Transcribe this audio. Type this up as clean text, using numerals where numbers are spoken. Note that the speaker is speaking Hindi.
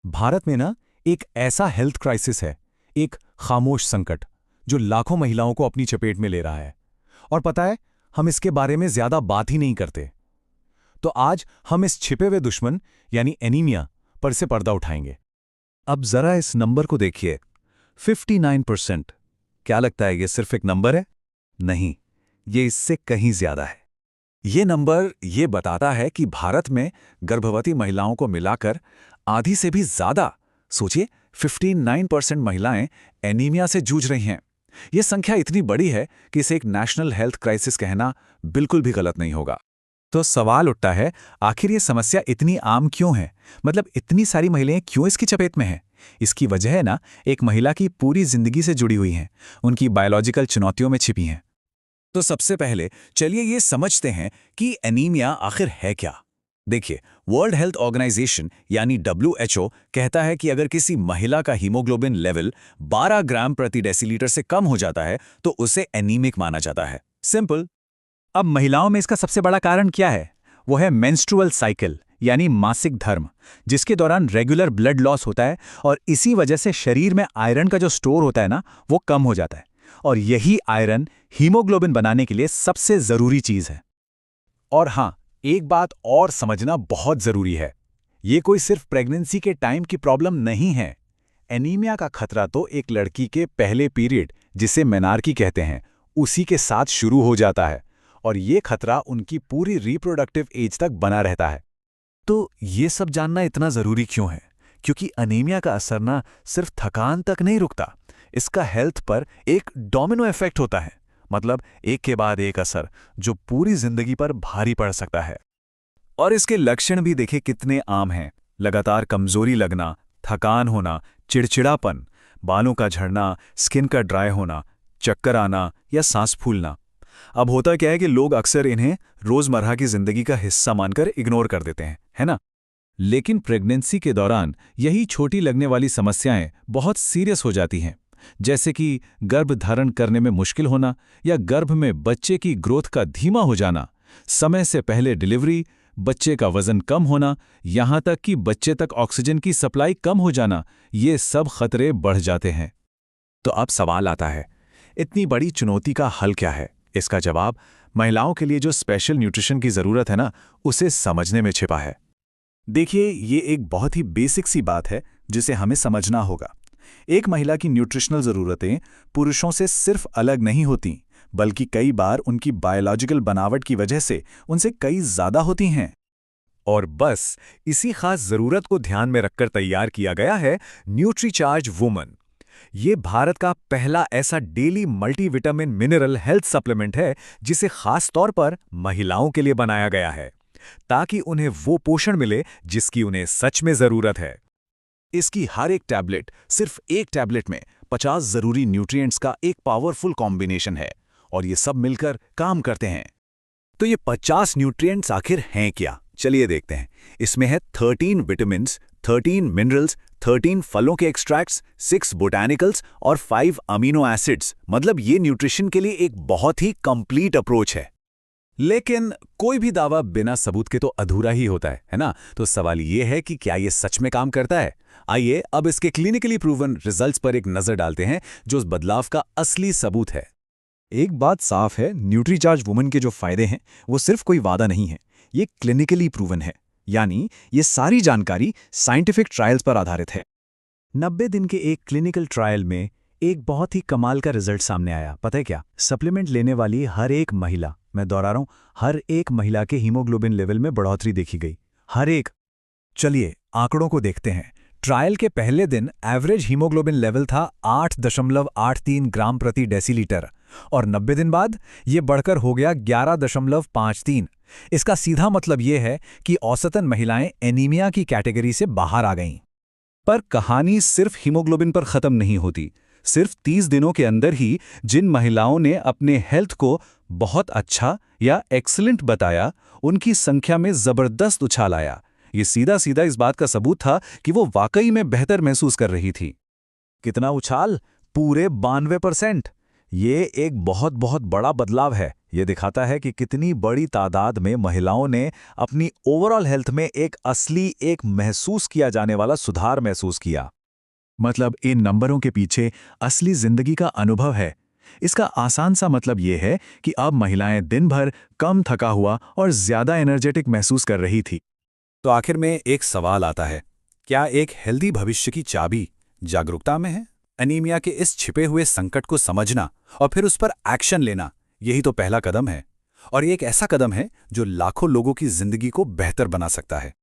भारत में ना एक ऐसा हेल्थ क्राइसिस है, एक खामोश संकट जो लाखों महिलाओं को अपनी चपेट में ले रहा है। और पता है, हम इसके बारे में ज्यादा बात ही नहीं करते। तो आज हम इस छिपे हुए दुश्मन यानी एनीमिया पर से पर्दा उठाएंगे। अब जरा इस नंबर को देखिए, 59%। क्या लगता है ये सिर्फ एक नंबर है? नहीं, ये इससे कहीं ज्यादा है। ये नंबर ये बताता है कि भारत में गर्भवती महिलाओं को मिलाकर आधी से भी ज्यादा, सोचिए 59% महिलाएं एनीमिया से जूझ रही हैं। ये संख्या इतनी बड़ी है कि इसे एक नेशनल हेल्थ क्राइसिस कहना बिल्कुल भी गलत नहीं होगा। तो सवाल उठता है, आखिर ये समस्या इतनी आम क्यों है? मतलब इतनी सारी महिलाएं क्यों इसकी चपेट में हैं? इसकी वजह है ना, एक महिला की पूरी जिंदगी से जुड़ी हुई हैं, उनकी बायोलॉजिकल चुनौतियों में छिपी हैं। तो सबसे पहले चलिए ये समझते हैं कि एनीमिया आखिर है क्या। देखिए, वर्ल्ड हेल्थ ऑर्गेनाइजेशन यानी WHO कहता है कि अगर किसी महिला का हीमोग्लोबिन लेवल 12 ग्राम प्रति डेसीलीटर से कम हो जाता है तो उसे एनीमिक माना जाता है। सिंपल। अब महिलाओं में इसका सबसे बड़ा कारण क्या है? वो है मेंस्ट्रुअल साइकिल यानी मासिक धर्म, जिसके दौरान रेगुलर ब्लड लॉस होता है और इसी वजह से शरीर में आयरन का जो स्टोर होता है ना, वो कम हो जाता है। और यही आयरन हीमोग्लोबिन बनाने के लिए सबसे जरूरी चीज है। और हाँ, एक बात और समझना बहुत जरूरी है, ये कोई सिर्फ प्रेगनेंसी के टाइम की प्रॉब्लम नहीं है। एनीमिया का खतरा तो एक लड़की के पहले पीरियड, जिसे मेनार्की कहते हैं, उसी के साथ शुरू हो जाता है और ये खतरा उनकी पूरी रिप्रोडक्टिव एज तक बना रहता है। तो ये सब जानना इतना जरूरी क्यों है? क्योंकि अनीमिया का असर ना सिर्फ थकान तक नहीं रुकता, इसका हेल्थ पर एक डोमिनो इफेक्ट होता है। मतलब एक के बाद एक असर जो पूरी जिंदगी पर भारी पड़ सकता है। और इसके लक्षण भी देखे कितने आम हैं। लगातार कमजोरी लगना, थकान होना, चिड़चिड़ापन, बालों का झड़ना, स्किन का ड्राई होना, चक्कर आना या सांस फूलना। अब होता क्या है कि लोग अक्सर इन्हें रोजमर्रा की जिंदगी का हिस्सा मानकर इग्नोर कर देते हैं, है ना? लेकिन प्रेगनेंसी के दौरान यही छोटी लगने वाली समस्याएं बहुत सीरियस हो जाती हैं, जैसे कि गर्भ धारण करने में मुश्किल होना या गर्भ में बच्चे की ग्रोथ का धीमा हो जाना, समय से पहले डिलीवरी, बच्चे का वजन कम होना, यहां तक कि बच्चे तक ऑक्सीजन की सप्लाई कम हो जाना, ये सब खतरे बढ़ जाते हैं। तो अब सवाल आता है, इतनी बड़ी चुनौती का हल क्या है? इसका जवाब महिलाओं के लिए जो स्पेशल न्यूट्रिशन की जरूरत है ना, उसे समझने में छिपा है। देखिए, ये एक बहुत ही बेसिक सी बात है जिसे हमें समझना होगा। एक महिला की न्यूट्रिशनल ज़रूरतें पुरुषों से सिर्फ अलग नहीं होती, बल्कि कई बार उनकी बायोलॉजिकल बनावट की वजह से उनसे कई ज़्यादा होती हैं। और बस इसी खास ज़रूरत को ध्यान में रखकर तैयार किया गया है न्यूट्रीचार्ज वुमन। ये भारत का पहला ऐसा daily multivitamin mineral health supplement है जिसे खास तौर पर महिलाओं के लिए बनाया गया है, ताकि उन्हें वो पोषण मिले जिसकी उन्हें सच में ज़रूरत है। इसकी हर एक टैबलेट, सिर्फ एक टैबलेट में 50 जरूरी न्यूट्रिएंट्स का एक पावरफुल कॉम्बिनेशन है और ये सब मिलकर काम करते हैं। तो ये 50 न्यूट्रिएंट्स आखिर हैं क्या? चलिए देखते हैं। इसमें है 13 विटामिन्स, 13 मिनरल्स, 13 फलों के एक्सट्रैक्ट्स, 6 बोटैनिकल्स और 5 अमीनो एसिड्स। मतलब ये न्यूट्रिशन के लिए एक बहुत ही कंप्लीट अप्रोच है। लेकिन कोई भी दावा बिना सबूत के तो अधूरा ही होता है ना? तो सवाल ये है कि क्या ये सच में काम करता है? आइए अब इसके क्लिनिकली प्रूवन रिजल्ट्स पर एक नजर डालते हैं, जो उस बदलाव का असली सबूत है। एक बात साफ है, न्यूट्रीचार्ज वुमन के जो फायदे हैं वो सिर्फ कोई वादा नहीं है, ये क्लिनिकली प्रूवन है। यानी ये सारी जानकारी साइंटिफिक ट्रायल्स पर आधारित है। 90 दिन के एक क्लिनिकल ट्रायल में एक बहुत ही कमाल का रिजल्ट सामने आया। पता है क्या? सप्लीमेंट लेने वाली हर एक महिला, मैं दोहरा रहा हूं, हर एक महिला के हीमोग्लोबिन लेवल में बढ़ोतरी देखी गई। हर एक। चलिए आंकड़ों को देखते हैं। ट्रायल के पहले दिन एवरेज हीमोग्लोबिन लेवल था 8.83 ग्राम प्रति डेसीलीटर और 90 दिन बाद ये बढ़कर हो गया 11.53। इसका सीधा मतलब ये है कि औसतन महिलाएं एनीमिया की कैटेगरी से बाहर आ गईं। पर कहानी सिर्फ हीमोग्लोबिन पर खत्म नहीं होती। सिर्फ 30 दिनों के अंदर ही जिन महिलाओं ने अपने हेल्थ को बहुत अच्छा या एक्सीलेंट बताया, उनकी संख्या में जबरदस्त उछाल आया। ये सीधा सीधा इस बात का सबूत था कि वो वाकई में बेहतर महसूस कर रही थी। कितना उछाल? पूरे 92%। ये एक बहुत बहुत बड़ा बदलाव है। ये दिखाता है कि कितनी बड़ी तादाद में महिलाओं ने अपनी ओवरऑल हेल्थ में एक महसूस किया जाने वाला सुधार महसूस किया। मतलब इन नंबरों के पीछे असली जिंदगी का अनुभव है। इसका आसान सा मतलब ये है कि अब महिलाएं दिन भर कम थका हुआ और ज्यादा एनर्जेटिक महसूस कर रही थी। तो आखिर में एक सवाल आता है, क्या एक हेल्दी भविष्य की चाबी जागरूकता में है? एनीमिया के इस छिपे हुए संकट को समझना और फिर उस पर एक्शन लेना, यही तो पहला कदम है। और ये एक ऐसा कदम है जो लाखों लोगों की जिंदगी को बेहतर बना सकता है।